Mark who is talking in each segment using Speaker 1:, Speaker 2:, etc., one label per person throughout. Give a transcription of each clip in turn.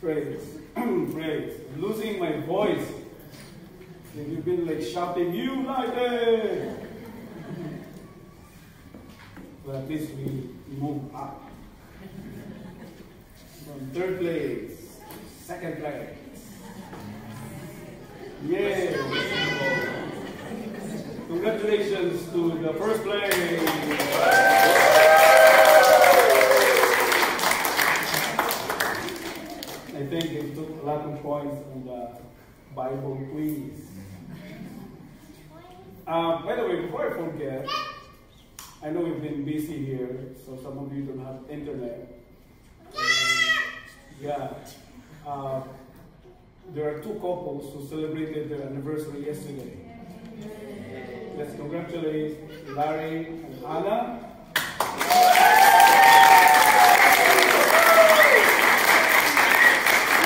Speaker 1: Praise. Praise. Losing my voice. And you've been like shouting, United! But at least we move up. From third place, second place. Yay! Congratulations to the first place. I think they took a lot of points on the Bible quiz. By the way, before I forget, I know we've been busy here, so some of you don't have internet. There are two couples who celebrated their anniversary yesterday. Let's congratulate Larry and Anna.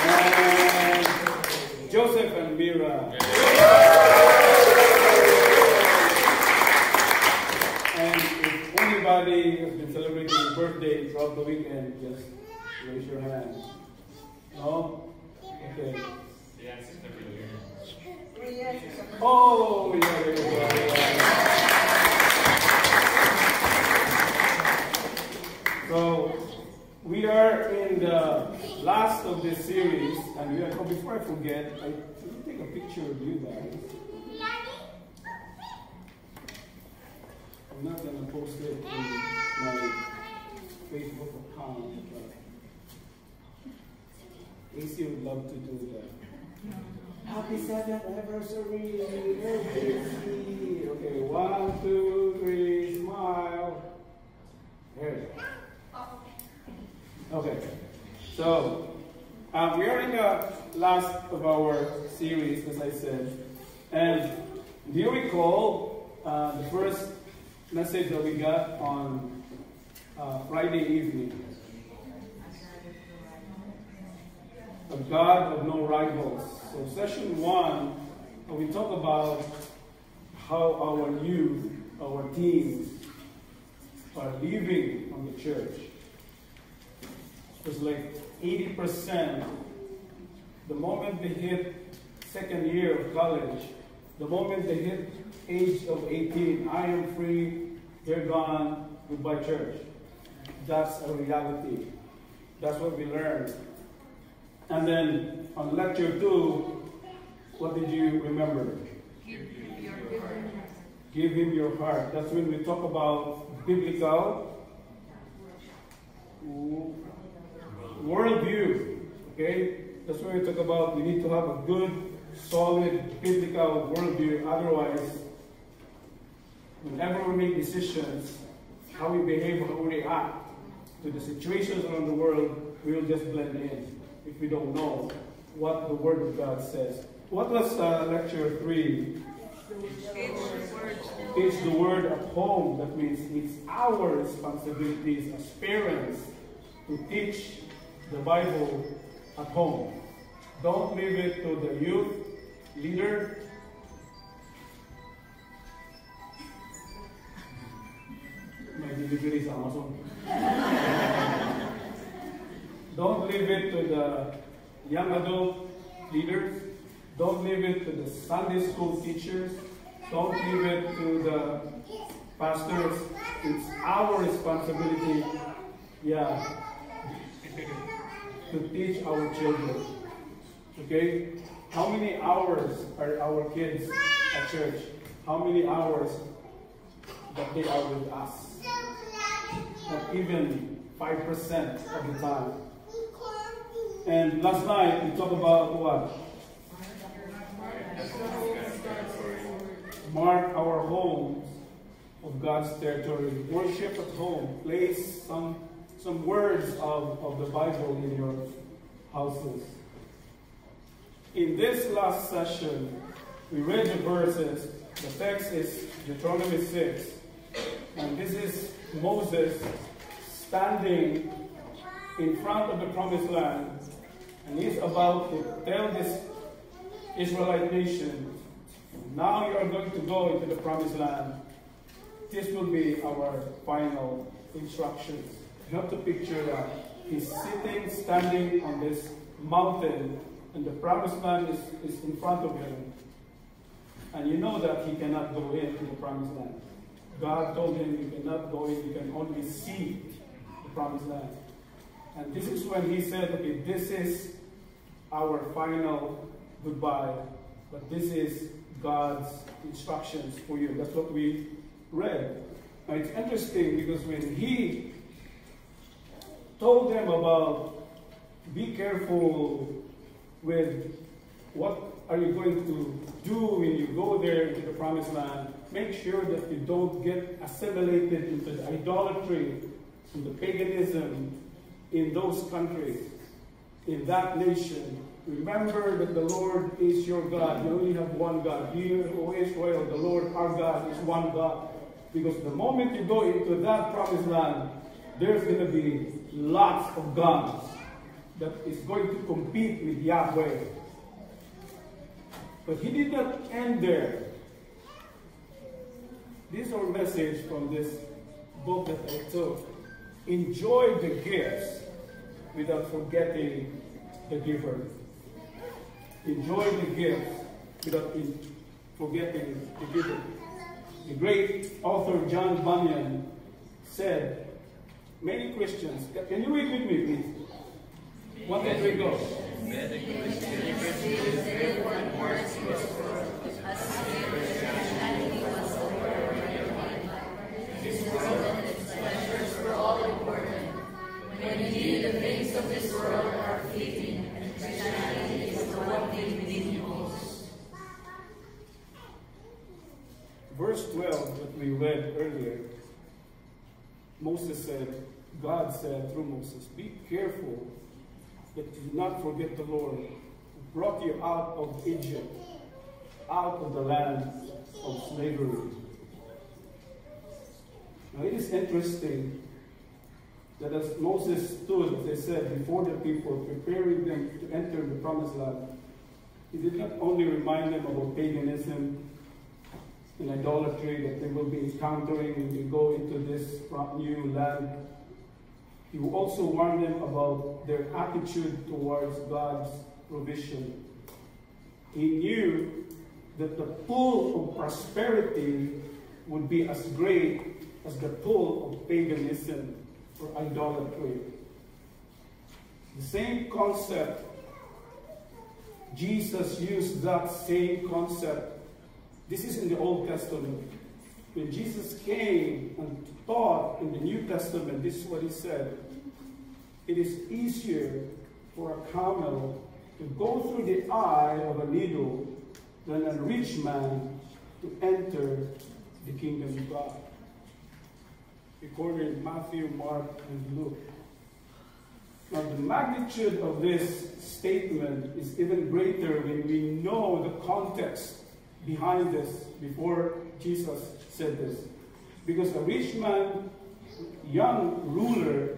Speaker 1: And Joseph and Mira. And if anybody has been celebrating your birthday throughout the weekend, just raise your hand. No? Okay. Oh, yeah. So, we are in the last of this series, and we are, before I forget, I will take a picture of you guys. I'm not going to post it in my Facebook account, but AC would love to do that. Happy 7th anniversary, AC. Okay, 1, 2, 3, smile. There you go. Okay, so we are in the last of our series, as I said. And do you recall the first message that we got on Friday evening? A God of no rivals. So session 1, we talk about how our youth, our teens, are leaving from the church. It's like 80%, the moment they hit second year of college, the moment they hit age of 18, I am free, they're gone, goodbye church. That's a reality. That's what we learned. And then on lecture 2, what did you remember?
Speaker 2: Give him your heart.
Speaker 1: Give him your heart. That's when we talk about biblical worldview. Okay? That's when we talk about we need to have a good, solid, biblical worldview. Otherwise, whenever we make decisions, how we behave, how we react to the situations around the world, we will just blend in if we don't know what the Word of God says. What was lecture 3? Teach the Word at home. That means it's our responsibilities as parents to teach the Bible at home. Don't leave it to the youth leader. My delivery is Amazon. Don't leave it to the young adult leaders. Don't leave it to the Sunday school teachers. Don't leave it to the pastors. It's our responsibility, to teach our children. Okay? How many hours are our kids at church? How many hours that they are with us? Not even 5% of the time. And last night we talked about what? Mark our homes of God's territory. Worship at home. Place some words of the Bible in your houses. In this last session, we read the verses. The text is Deuteronomy 6. And this is Moses standing in front of the promised land. And he's about to tell this Israelite nation, now you are going to go into the promised land. This will be our final instructions. You have to picture that. He's sitting, standing on this mountain, and the promised land is in front of him. And you know that he cannot go into the promised land. God told him you cannot go in, you can only see the promised land. And this is when he said, okay, this is our final goodbye, but this is God's instructions for you. That's what we read. Now it's interesting because when he told them about be careful with what are you going to do when you go there into the promised land, make sure that you don't get assimilated into the idolatry and the paganism in those countries, in that nation. Remember that the Lord is your God. You only have one God. Hear, O Israel, the Lord our God is one God. Because the moment you go into that promised land, there's going to be lots of gods that is going to compete with Yahweh. But he did not end there. This is our message from this book that I took. Enjoy the gifts without forgetting the giver. Enjoy the gifts without forgetting the giver. The great author John Bunyan said, many Christians, can you read with me please? 1, 2, 3, go.
Speaker 2: When indeed the things of this world are fleeting, and Christianity is the one thing within you most.
Speaker 1: Verse 12 that we read earlier, Moses said, God said through Moses, be careful that you do not forget the Lord who brought you out of Egypt, out of the land of slavery. Now it is interesting that as Moses stood, as I said, before the people, preparing them to enter the promised land, he did not only remind them about paganism and idolatry that they will be encountering when they go into this new land. He will also warn them about their attitude towards God's provision. He knew that the pull of prosperity would be as great as the pull of paganism or idolatry. The same concept, Jesus used that same concept. This is in the Old Testament. When Jesus came and taught in the New Testament, this is what he said. It is easier for a camel to go through the eye of a needle than a rich man to enter the kingdom of God. Recorded in Matthew, Mark, and Luke. Now the magnitude of this statement is even greater when we know the context behind this before Jesus said this. Because a rich man, young ruler,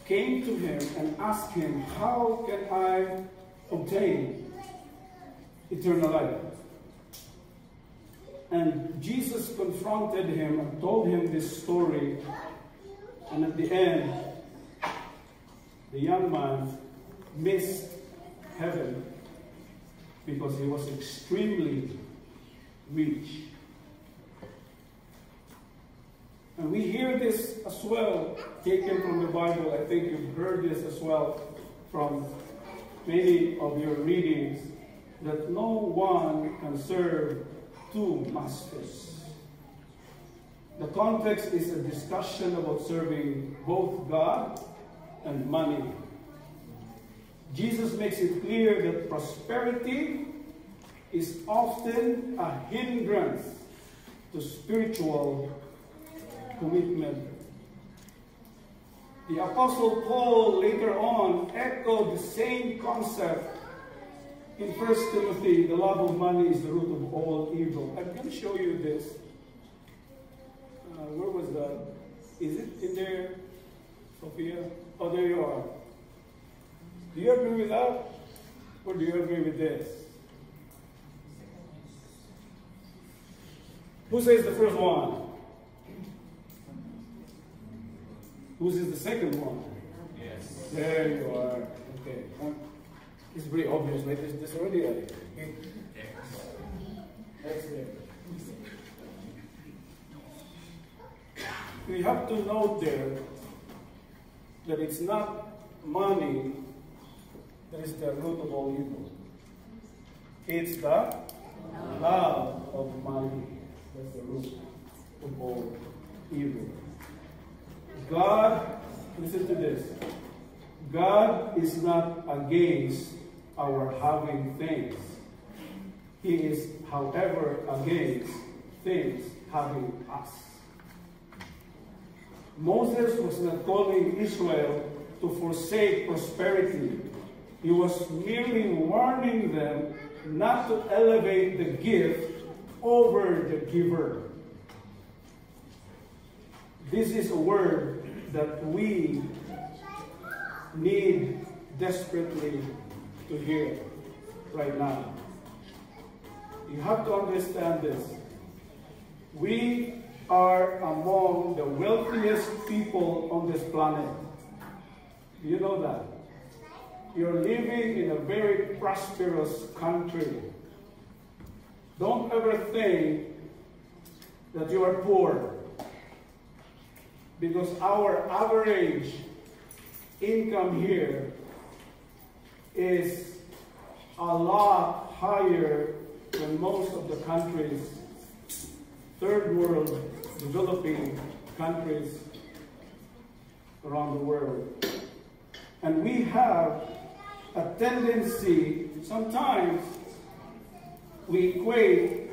Speaker 1: came to him and asked him, how can I obtain eternal life? And Jesus confronted him and told him this story. And at the end, the young man missed heaven because he was extremely rich. And we hear this as well, taken from the Bible. I think you've heard this as well from many of your readings, that no one can serve two masters. The context is a discussion about serving both God and money. Jesus makes it clear that prosperity is often a hindrance to spiritual commitment. The Apostle Paul later on echoed the same concept in 1 Timothy. The love of money is the root of all evil. I'm going to show you this. Where was that? Is it in there, Sophia? Oh, there you are. Do you agree with that? Or do you agree with this? Who says the first one? Who says the second one?
Speaker 3: Yes.
Speaker 1: There you are. Okay. It's very obvious, right? There's already a X there. We have to note there that it's not money that is the root of all evil. It's the love of money that's the root of all evil. God, listen to this. God is not against our having things. He is, however, against things having us. Moses was not calling Israel to forsake prosperity. He was merely warning them not to elevate the gift over the giver. This is a word that we need desperately to hear right now. You have to understand this. We are among the wealthiest people on this planet. Do you know that? You're living in a very prosperous country. Don't ever think that you are poor, because our average income here is a lot higher than most of the countries, third world, developing countries around the world. And we have a tendency, sometimes we equate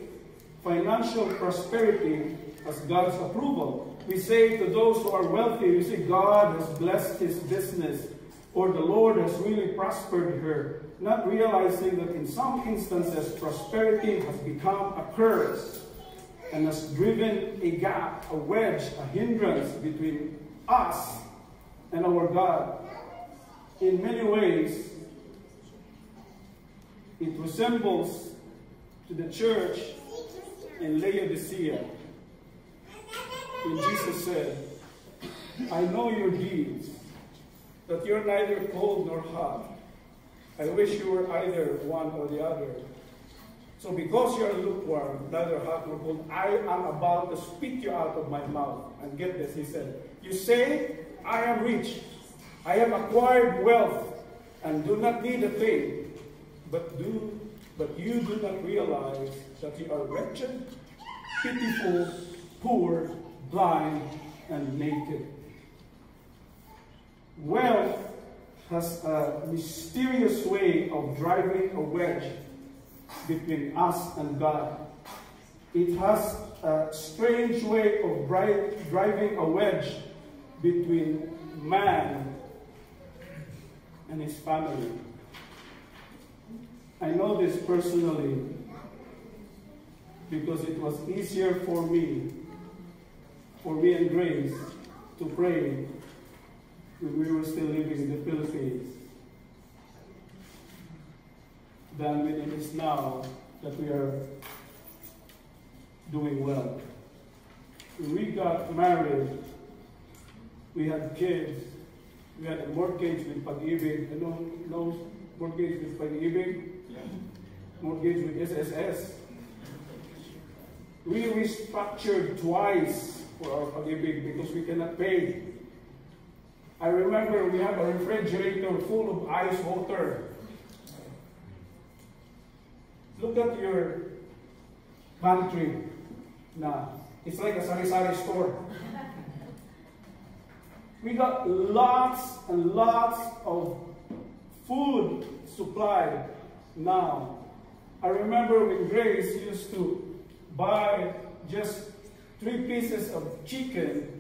Speaker 1: financial prosperity as God's approval. We say to those who are wealthy, we say, God has blessed his business, or the Lord has really prospered her, not realizing that in some instances, prosperity has become a curse and has driven a gap, a wedge, a hindrance between us and our God. In many ways, it resembles to the church in Laodicea. And Jesus said, I know your deeds, that you're neither cold nor hot. I wish you were either one or the other. So because you're lukewarm, neither hot nor cold, I am about to spit you out of my mouth. And get this, he said, you say, I am rich, I have acquired wealth, and do not need a thing, but you do not realize that you are wretched, pitiful, poor, blind, and naked. Wealth has a mysterious way of driving a wedge between us and God. It has a strange way of driving a wedge between man and his family. I know this personally because it was easier for me and Grace to pray when we were still living in the Philippines than when it is now that we are doing well. When we got married, we had kids, we had a mortgage with Pag-ibig. You know mortgage with Pag-ibig? Yeah. Mortgage with SSS. We restructured twice for our Pag-ibig because we cannot pay. I remember we have a refrigerator full of ice water. Look at your pantry now. It's like a sari-sari store. We got lots and lots of food supplied now. I remember when Grace used to buy just 3 pieces of chicken,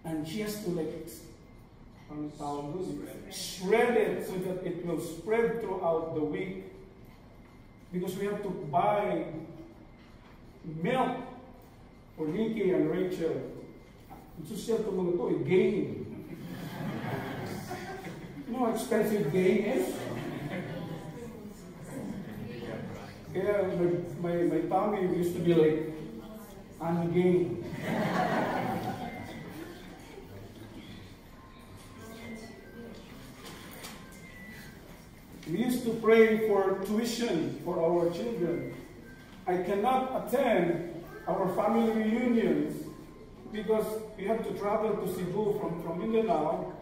Speaker 1: and she has to shred it so that it will spread throughout the week, because we have to buy milk for Nikki and Rachel. Ito siya ito mga ito, gain. You know how expensive gain is? Yeah, my tummy used to be like, I'm gain. to pray for tuition for our children. I cannot attend our family reunions because we have to travel to Cebu from Mindanao.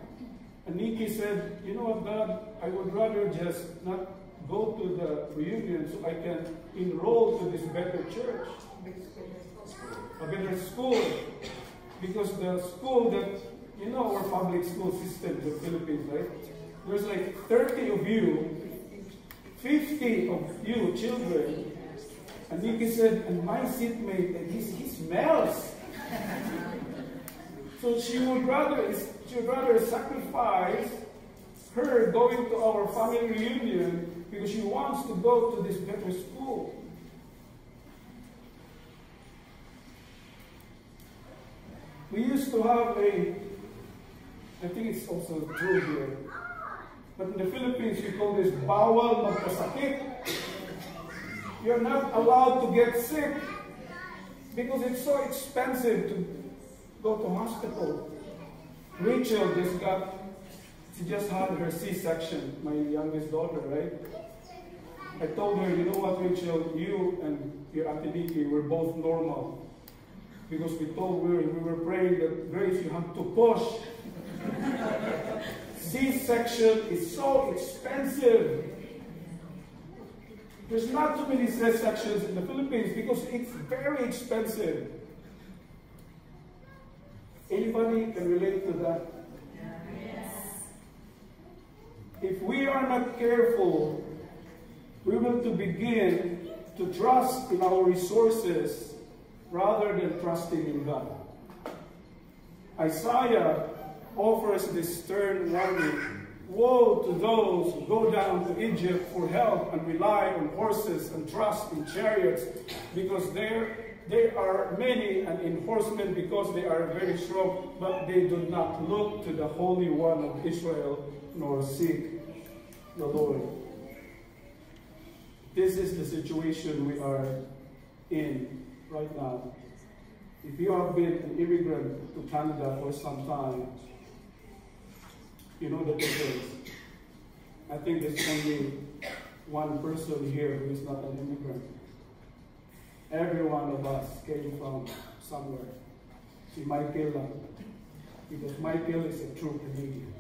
Speaker 1: And Nikki said, you know what, Dad, I would rather just not go to the reunion so I can enroll to this better church, a better school. Because the school that, you know, our public school system in the Philippines, right? There's like 30 of you, 50 of you children. And Nikki said, and my seatmate, and he smells. So she would rather sacrifice her going to our family reunion because she wants to go to this better school. We used to have I think it's also true here, but in the Philippines we call this bawal magkasakit. You're not allowed to get sick because it's so expensive to go to hospital. Rachel she just had her C-section, my youngest daughter, right? I told her, you know what, Rachel, you and your Auntie Nikki were both normal. Because we were praying that, Grace, you have to push. C-section is so expensive. There's not too many C-sections in the Philippines because it's very expensive. Anybody can relate to that? Yes. If we are not careful, we will begin to trust in our resources rather than trusting in God. Isaiah offers this stern warning. Woe to those who go down to Egypt for help and rely on horses and trust in chariots, because there are many, and in horsemen because they are very strong, but they do not look to the Holy One of Israel nor seek the Lord. This is the situation we are in right now. If you have been an immigrant to Canada for some time, you know the difference. I think there's only one person here who is not an immigrant. Every one of us came from somewhere. See Michael, because Michael is a true Canadian.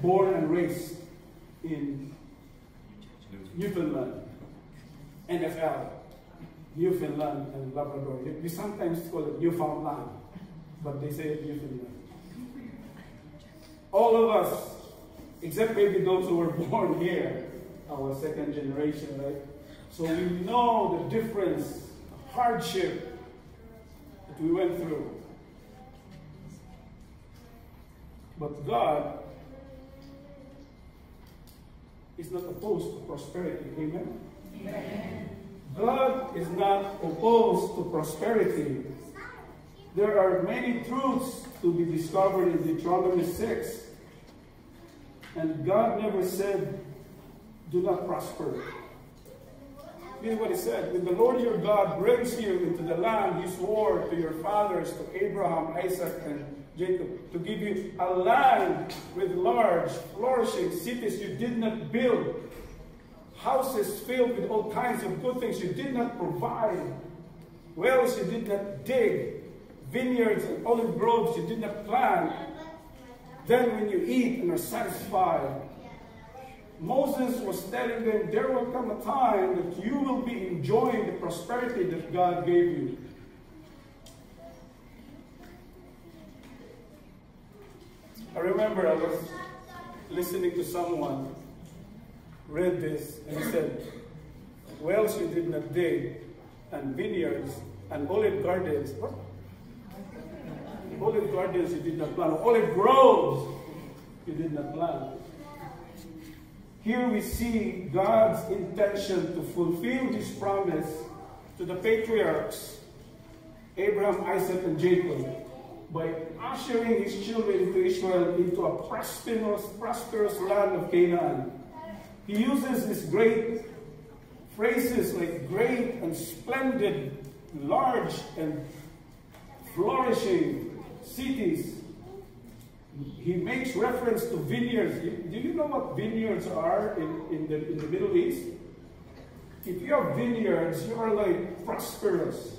Speaker 1: Born and raised in Newfoundland, NFL, Newfoundland and Labrador. We sometimes call it Newfoundland, but they say it Newfoundland. All of us, except maybe those who were born here, our second generation, right? So we know the difference, the hardship that we went through. But God is not opposed to prosperity. Amen? Amen. God is not opposed to prosperity. There are many truths to be discovered in Deuteronomy 6. And God never said, do not prosper. Here's what he said: when the Lord your God brings you into the land he swore to your fathers, to Abraham, Isaac, and Jacob, to give you a land with large, flourishing cities you did not build, houses filled with all kinds of good things you did not provide, wells you did not dig, vineyards and olive groves you did not plant, then when you eat and are satisfied, Moses was telling them, there will come a time that you will be enjoying the prosperity that God gave you. I remember I was listening to someone read this and he said, wells you did not dig, and vineyards and olive gardens. What? Olive gardens you did not plant. Olive groves you did not plant. Here we see God's intention to fulfill his promise to the patriarchs, Abraham, Isaac, and Jacob, by ushering his children into Israel into a prosperous land of Canaan. He uses these great phrases like great and splendid, large and flourishing cities, he makes reference to vineyards. Do you know what vineyards are in the Middle East? If you have vineyards, you are like prosperous.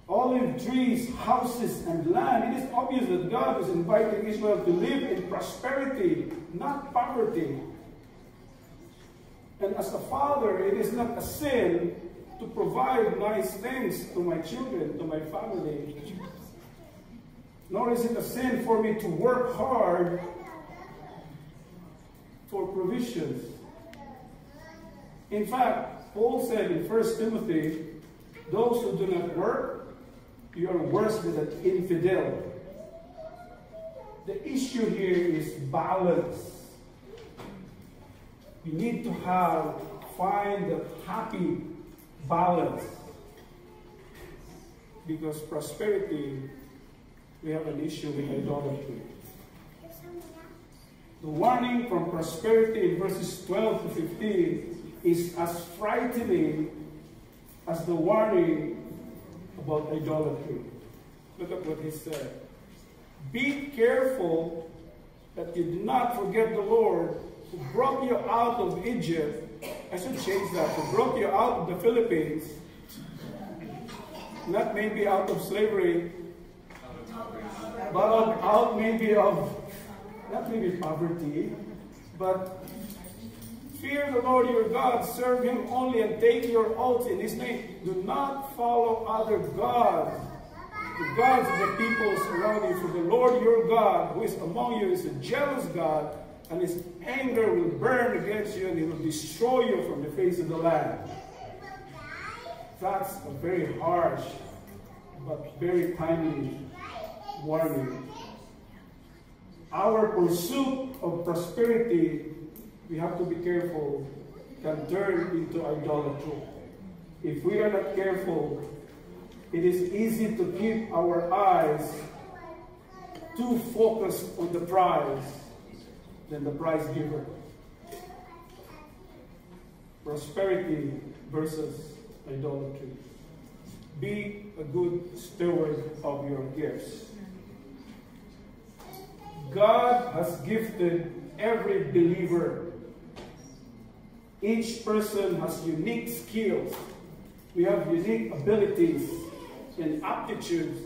Speaker 1: Olive trees, houses, and land. It is obvious that God is inviting Israel to live in prosperity, not poverty. And as a father, it is not a sin to provide nice things to my children, to my family. Nor is it a sin for me to work hard for provisions. In fact, Paul said in 1 Timothy, those who do not work, you are worse than an infidel. The issue here is balance. We need to find a happy balance. Because prosperity, we have an issue with idolatry. The warning from prosperity in verses 12 to 15 is as frightening as the warning about idolatry. Look at what he said. Be careful that you do not forget the Lord who brought you out of Egypt. I should change that. Who brought you out of the Philippines. Not maybe out of slavery, but out maybe of, not maybe poverty, but fear the Lord your God, serve him only, and take your oaths in his name. Do not follow other gods, the gods of the peoples around you. For the Lord your God, who is among you, is a jealous God, and his anger will burn against you, and he will destroy you from the face of the land. That's a very harsh, but very timely warning. Our pursuit of prosperity, we have to be careful, can turn into idolatry. If we are not careful, it is easy to keep our eyes too focused on the prize than the prize giver. Prosperity versus idolatry. Be a good steward of your gifts. God has gifted every believer. Each person has unique skills. We have unique abilities and aptitudes.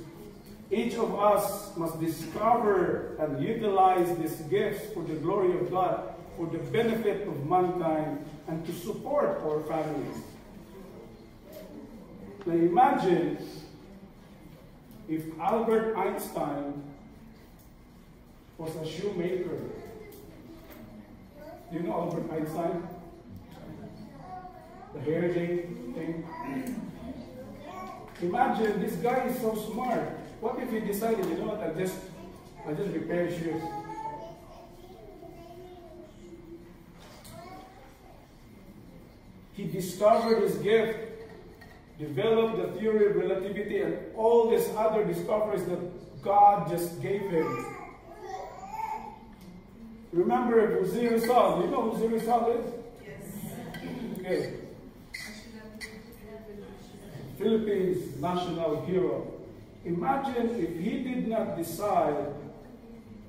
Speaker 1: Each of us must discover and utilize these gifts for the glory of God, for the benefit of mankind, and to support our families. Now imagine if Albert Einstein was a shoemaker. Do you know Albert Einstein? The hair thing. Imagine this guy is so smart. What if he decided, you know what, I just repair shoes. He discovered his gift, developed the theory of relativity, and all these other discoveries that God just gave him. Remember Jose Rizal. You know who Jose Rizal is? Yes. Okay. Philippines national hero. Imagine if he did not decide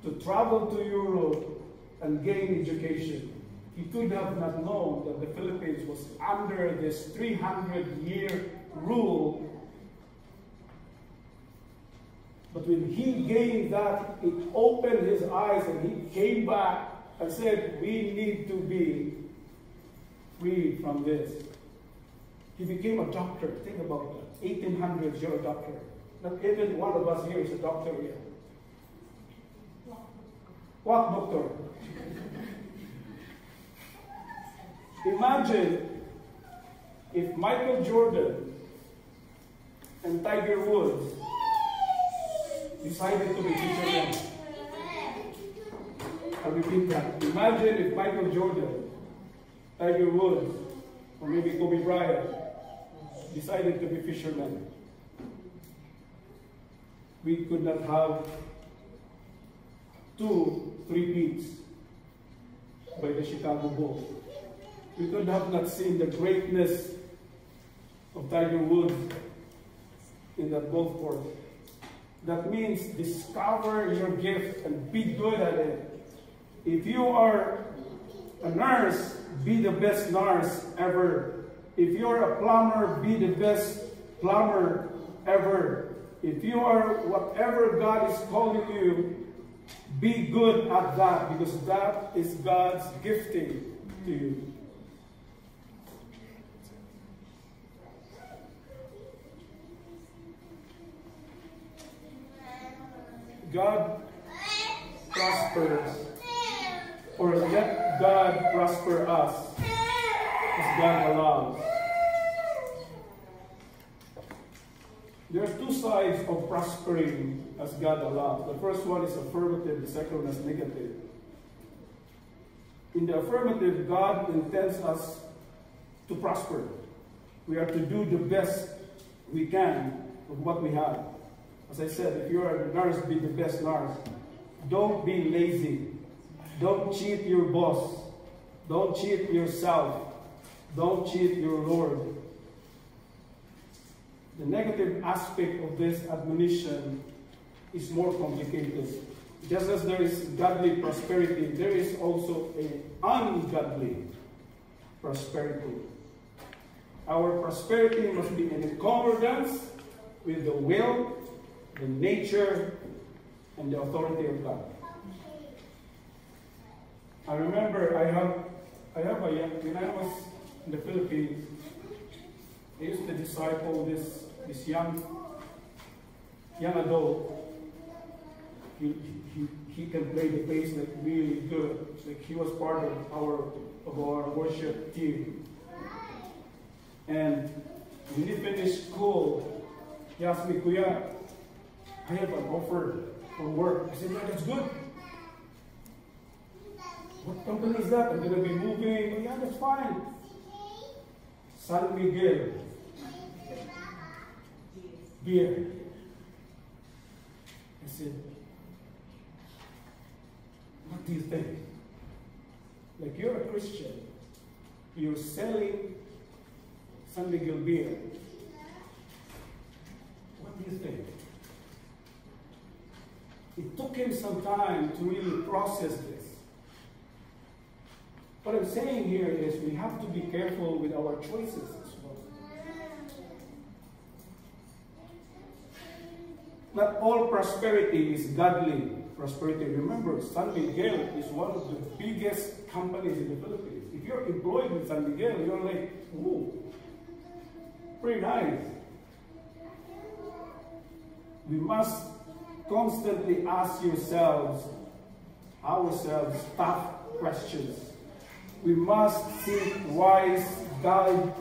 Speaker 1: to travel to Europe and gain education. He could have not known that the Philippines was under this 300-year rule. But when he gained that, it opened his eyes, and he came back and said, we need to be free from this. He became a doctor. Think about that. 1800s, you're a doctor. Not even one of us here is a doctor yet. What doctor? Imagine if Michael Jordan and Tiger Woods decided to be fishermen. I'll repeat that. Imagine if Michael Jordan, Tiger Woods, or maybe Kobe Bryant decided to be fishermen. We could not have 2 3-peats by the Chicago Bulls. We could have not seen the greatness of Tiger Woods in that golf course. That means discover your gift and be good at it. If you are a nurse, be the best nurse ever. If you're a plumber, be the best plumber ever. If you are whatever God is calling you, be good at that, because that is God's gifting to you. God prospers, or let God prosper us as God allows. There are two sides of prospering as God allows. The first one is affirmative, the second one is negative. In the affirmative, God intends us to prosper. We are to do the best we can with what we have. As I said, if you are a nurse, be the best nurse. Don't be lazy. Don't cheat your boss. Don't cheat yourself. Don't cheat your Lord. The negative aspect of this admonition is more complicated. Just as there is godly prosperity, there is also an ungodly prosperity. Our prosperity must be in accordance with the will, the nature, and the authority of God. I remember I have a young, when I was in the Philippines, I used to disciple this young adult. He can play the bass like really good. Like he was part of our worship team. And when he finished school, he asked me, Kuya, I have an offer for work. I said, yeah, that's good. What company is that? I'm going to be moving. Oh, yeah, that's fine. San Miguel. Beer. I said, what do you think? Like, you're a Christian. You're selling San Miguel beer. What do you think? It took him some time to really process this. What I'm saying here is we have to be careful with our choices as well. Not all prosperity is godly prosperity. Remember, San Miguel is one of the biggest companies in the Philippines. If you're employed with San Miguel, you're like, ooh, pretty nice. We must constantly ask ourselves tough questions. We must seek wise, guide,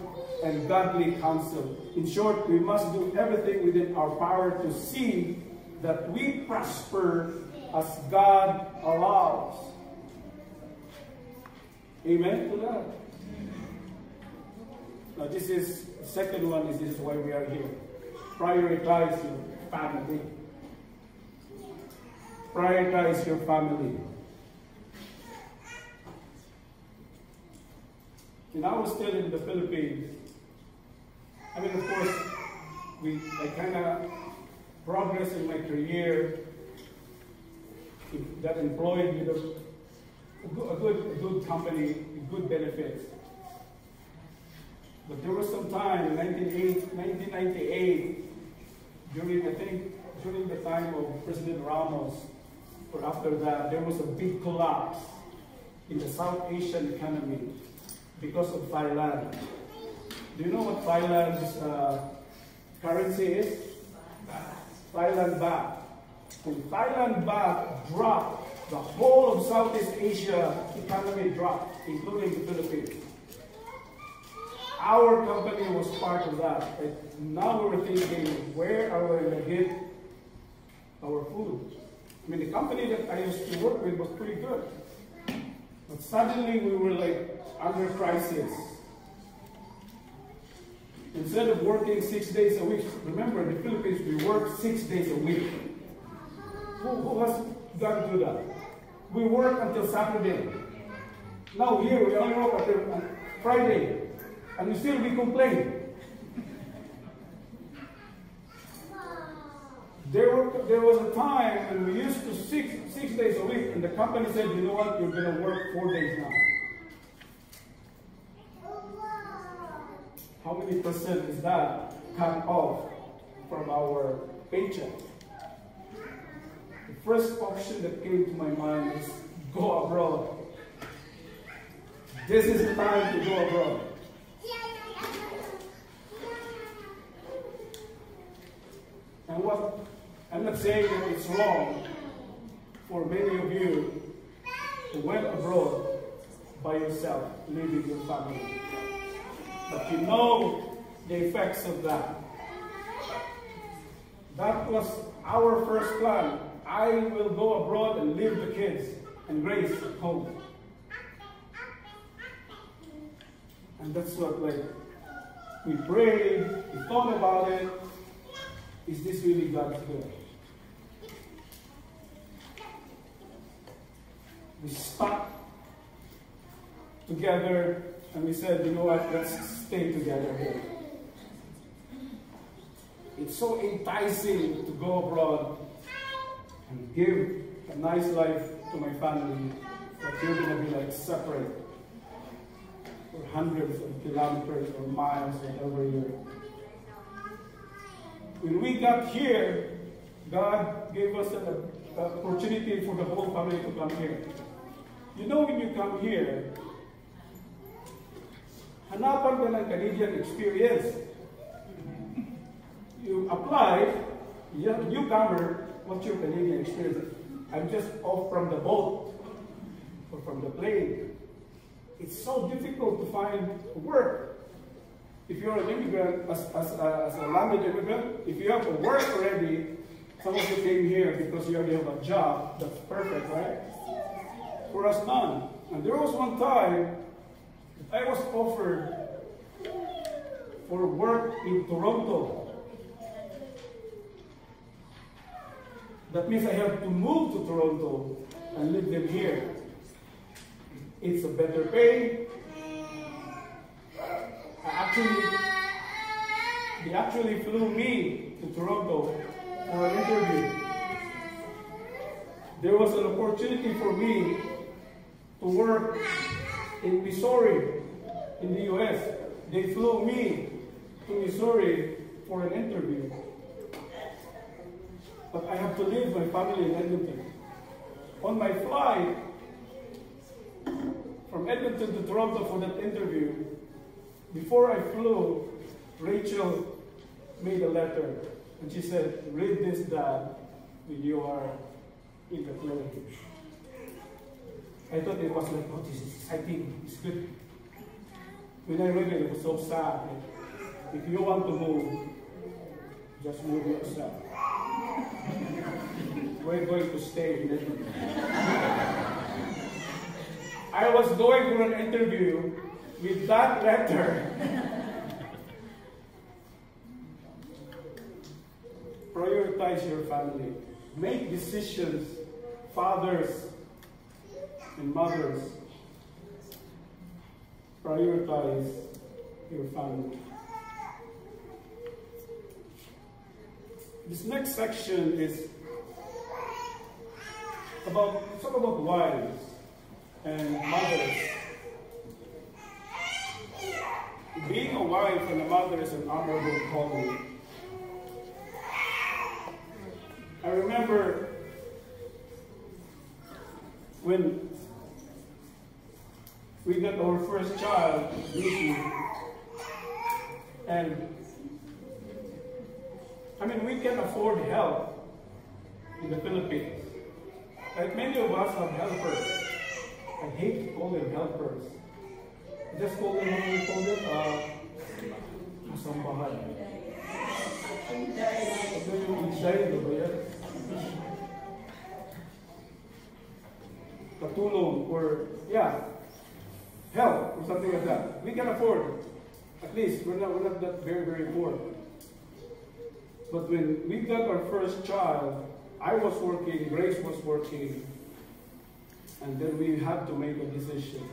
Speaker 1: and godly counsel. In short, we must do everything within our power to see that we prosper as God allows. Amen to that. Now this is, the second one is this is why we are here. Prioritize your family. Prioritize your family. When I was still in the Philippines, I mean, of course, I kind of progressed in my career, got employed with a good company, with good benefits. But there was some time in 1998, during the time of President Ramos, or after that, there was a big collapse in the South Asian economy because of Thailand. Do you know what Thailand's currency is? Thailand baht. When Thailand baht dropped, the whole of Southeast Asia economy dropped, including the Philippines. Our company was part of that. And now we were thinking, where are we going to get our food? I mean, the company that I used to work with was pretty good. But suddenly we were like under crisis. Instead of working 6 days a week, remember in the Philippines we work 6 days a week. Who has got to do that? We work until Saturday. Now here we only work until Friday. And still we complain. There there was a time when we used to six days a week, and the company said, you know what, you're going to work 4 days now. How many percent is that cut off from our paycheck? The first option that came to my mind is go abroad. This is the time to go abroad. And what I'm not saying that it's wrong for many of you who went abroad by yourself, leaving your family. But you know the effects of that. That was our first plan. I will go abroad and leave the kids and Grace at home. And that's what, like, we prayed, we thought about it. Is this really God's will? We stuck together and we said, you know what, let's stay together here. It's so enticing to go abroad and give a nice life to my family, but you're going to be like separate for hundreds of kilometers or miles, whatever you're. When we got here, God gave us an opportunity for the whole family to come here. You know, when you come here, hanapan ka ng Canadian experience. You apply, newcomer, what's your Canadian experience? I'm just off from the boat or from the plane. It's so difficult to find work. If you're an immigrant, as a language immigrant, if you have a work already, some of you came here because you already have a job, that's perfect, right? For us, none. And there was one time I was offered for work in Toronto. That means I have to move to Toronto and live them here. It's a better pay. They actually flew me to Toronto for an interview. There was an opportunity for me to work in Missouri, in the US. They flew me to Missouri for an interview. But I have to leave my family in Edmonton. On my flight from Edmonton to Toronto for that interview, before I flew, Rachel made a letter. And she said, read this, Dad, when you are in the plane. I thought it was like, oh, this is exciting, it's good. When I read it, it was so sad. If you want to move, just move yourself. We're going to stay in Edmonton. I was going for an interview with that letter. Prioritize your family. Make decisions, fathers and mothers. Prioritize your family. This next section is about wives and mothers. Being a wife and a mother is an honorable calling. I remember when we got our first child, Nikki, and I mean, we can afford help in the Philippines. Like many of us have helpers. I hate to call them helpers. I just call them, what do we call them? Kasambahay. Ito yung inside, ba yan? Katulong, or, yeah, help, or something like that. We can afford it. At least, we're not that very, very poor. But when we got our first child, I was working, Grace was working, and then we had to make a decision.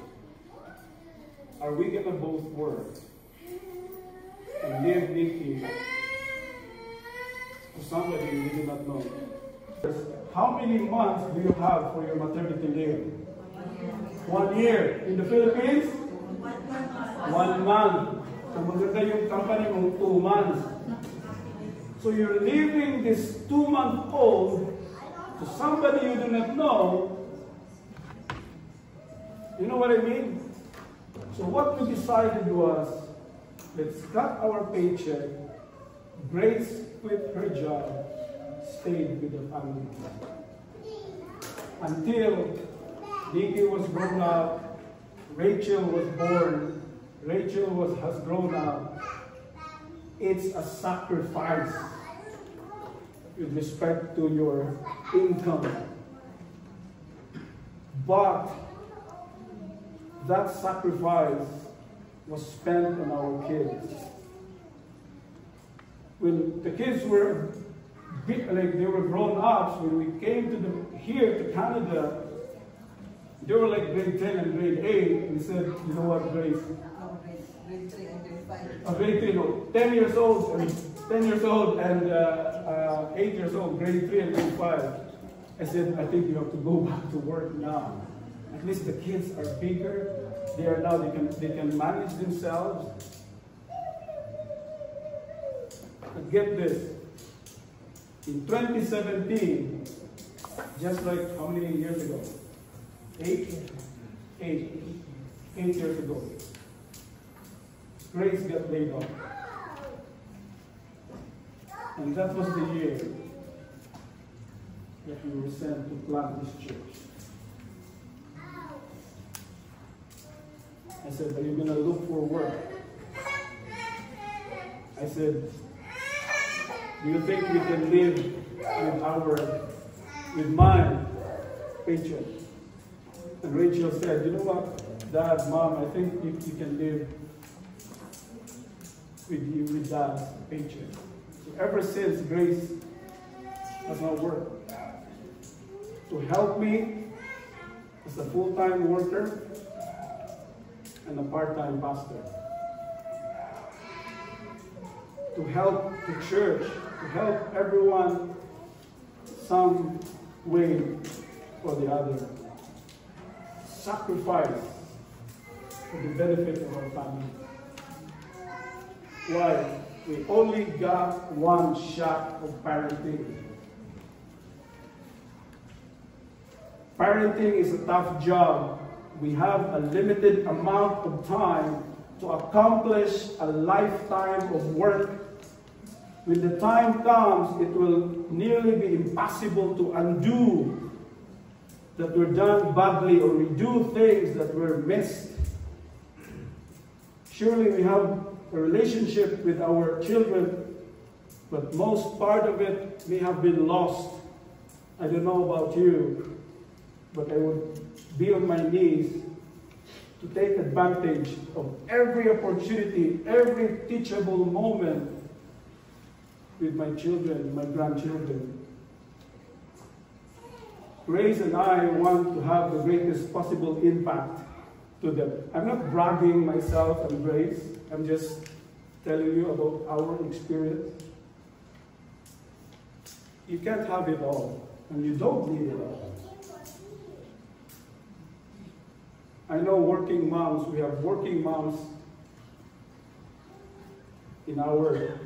Speaker 1: Are we going to both work and leave Nikki to somebody we do not know? How many months do you have for your maternity leave? 1 year. In the Philippines? 1 month. So maganda yung company mo, 2 months. So you're leaving this 2-month-old to somebody you do not know. You know what I mean? So what we decided was, let's cut our paycheck. Grace quit her job, stayed with the family. Until Nikki was grown up, Rachel was born, Rachel has grown up. It's a sacrifice with respect to your income. But that sacrifice was spent on our kids. When the kids were they were grown ups, when we came here to Canada, they were like grade 10 and grade 8. We said, you know what, Grace?
Speaker 3: Grade 3 and grade 5.
Speaker 1: Grade 3, no, 10 years old and 8 years old, grade 3 and grade 5. I said, I think you have to go back to work now. At least the kids are bigger. They are now, they can manage themselves. But get this. In 2017, just like how many years ago? 8 years ago. Grace got laid off. And that was the year that we were sent to plant this church. I said, are you going to look for work? I said, do you think we can live with my paycheck? And Rachel said, you know what, Dad, Mom, I think you can live with Dad's paycheck. So ever since, Grace has not worked. To help me as a full-time worker and a part-time pastor. To help the church, to help everyone some way or the other. Sacrifice for the benefit of our family. Why? We only got one shot of parenting. Parenting is a tough job. We have a limited amount of time to accomplish a lifetime of work. When the time comes, it will nearly be impossible to undo that were done badly or redo things that were missed. Surely we have a relationship with our children, but most part of it may have been lost. I don't know about you, but I would be on my knees to take advantage of every opportunity, every teachable moment with my children, my grandchildren. Grace and I want to have the greatest possible impact to them. I'm not bragging myself and Grace. I'm just telling you about our experience. You can't have it all, and you don't need it all. I know working moms, we have working moms in our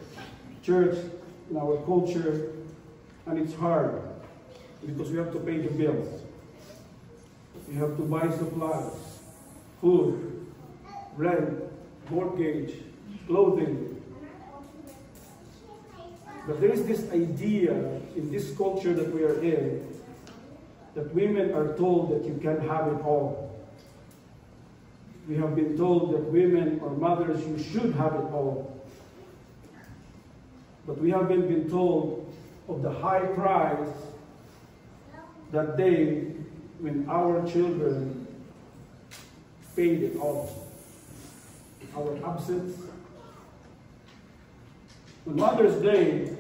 Speaker 1: church, in our culture, and it's hard because we have to pay the bills. We have to buy supplies, food, rent, mortgage, clothing. But there is this idea in this culture that we are in that women are told that you can have it all. We have been told that women or mothers, you should have it all. But we haven't been told of the high price that day when our children paid it all. Our absence. On Mother's Day,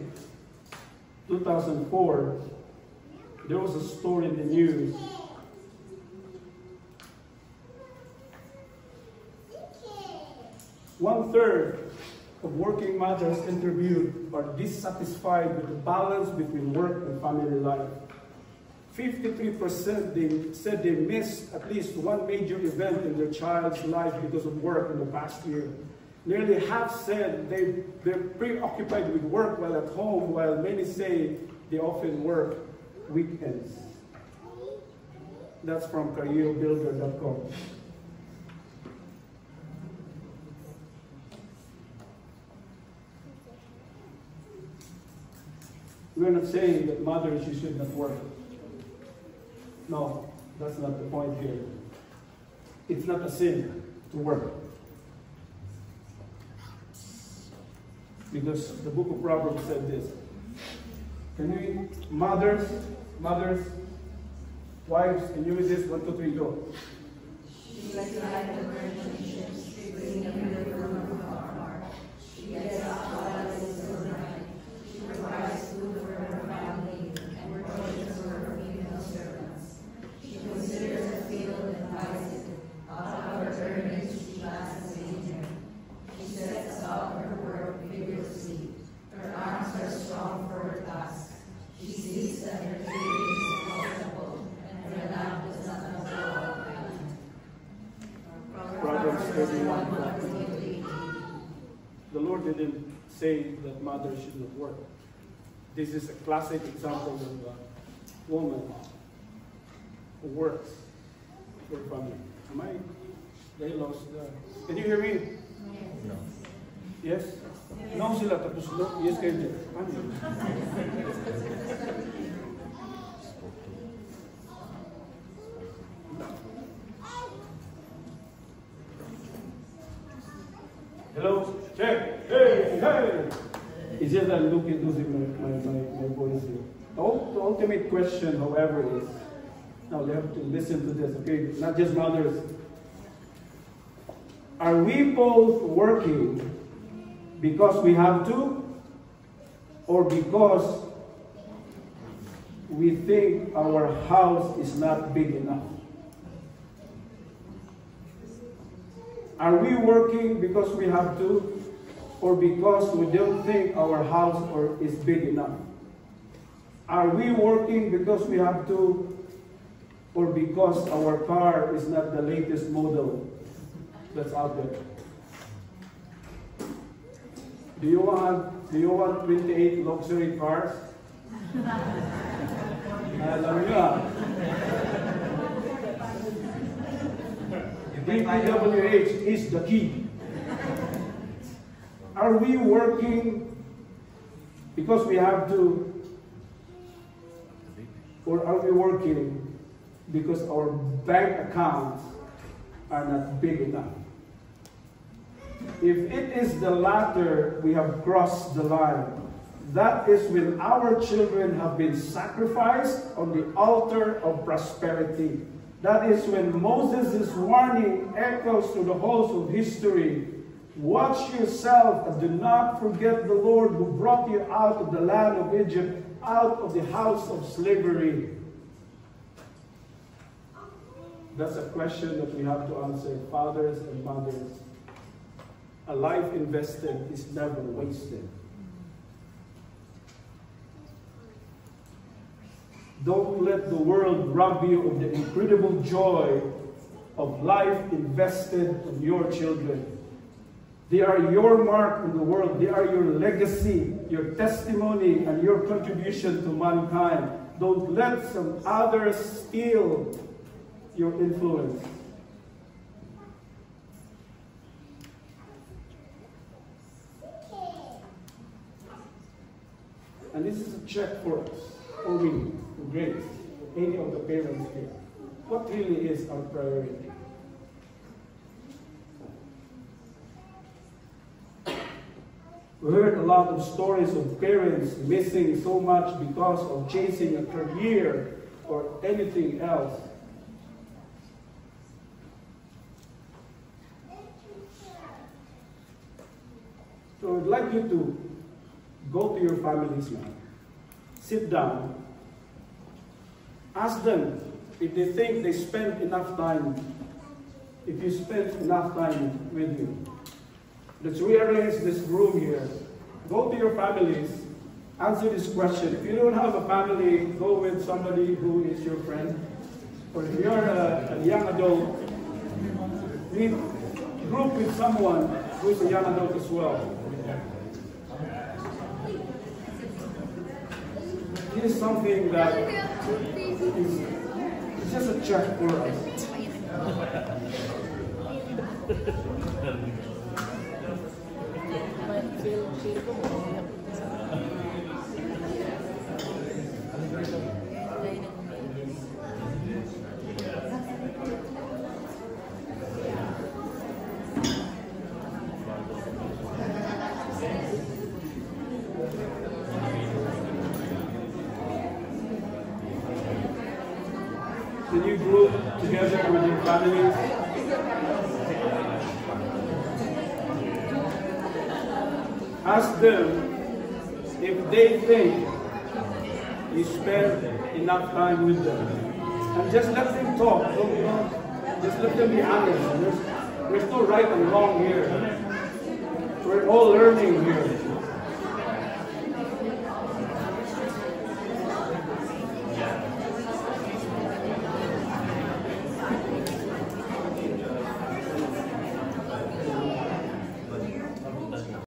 Speaker 1: 2004, there was a story in the news. One-third of working mothers interviewed are dissatisfied with the balance between work and family life. 53% they said they missed at least one major event in their child's life because of work in the past year. Nearly half said they're preoccupied with work while at home, while many say they often work weekends. That's from careerbuilder.com. We're not saying that mothers, you should not work. No, that's not the point here. It's not a sin to work. Because the book of Proverbs said this. Can you, mothers, wives, can you read this? 1, 2, 3, go.
Speaker 2: She is like the merchant ships, bringing a river from afar. She gets up while it is still night. She provides food for her family and rejoices for her female servants. She considers a field and buys it. Out of her earnings she plants a vineyard. She sets about her work vigorously. Her arms are strong for her task. She sees that her trade is profitable, and her lamp does not overflow.
Speaker 1: Proverbs 31:14. The Lord didn't say that mothers should not work. This is a classic example of a woman who works for her family. Am I? They lost. Can you hear me?
Speaker 4: No.
Speaker 1: Yes? No sila, tapos no? Yes kayo din. Ano yun? Hello? Check! Hey! Hey! It's just that I'm losing my voice here. The ultimate question, however, is, now you have to listen to this, okay? Not just mothers. Are we both working because we have to, or because we think our house is not big enough? Are we working because we have to, or because we don't think our house is big enough? Are we working because we have to, or because our car is not the latest model that's out there? Do you want 28 luxury cars? Alam nyo ah. DPWH is the key. Are we working because we have to, or are we working because our bank accounts are not big enough? If it is the latter, we have crossed the line. That is when our children have been sacrificed on the altar of prosperity. That is when Moses' warning echoes through the halls of history. Watch yourself and do not forget the Lord who brought you out of the land of Egypt, out of the house of slavery. That's a question that we have to answer, fathers and mothers. A life invested is never wasted. Don't let the world rob you of the incredible joy of life invested in your children. They are your mark in the world. They are your legacy, your testimony, and your contribution to mankind. Don't let some others steal your influence. And this is a check for us, for me, for Grace, for any of the parents here. What really is our priority? We heard a lot of stories of parents missing so much because of chasing a career or anything else. So I'd like you to go to your families now. Sit down. Ask them if they think they spend enough time, if you spend enough time with you. Let's rearrange this room here. Go to your families. Answer this question. If you don't have a family, go with somebody who is your friend. Or if you're a young adult, group with someone who is a young adult as well. This is something that is just a check for us. Can you group together with your families? Ask them if they think you spend enough time with them. And just let them talk. Just let them be honest. There's no right and wrong here. We're all learning here.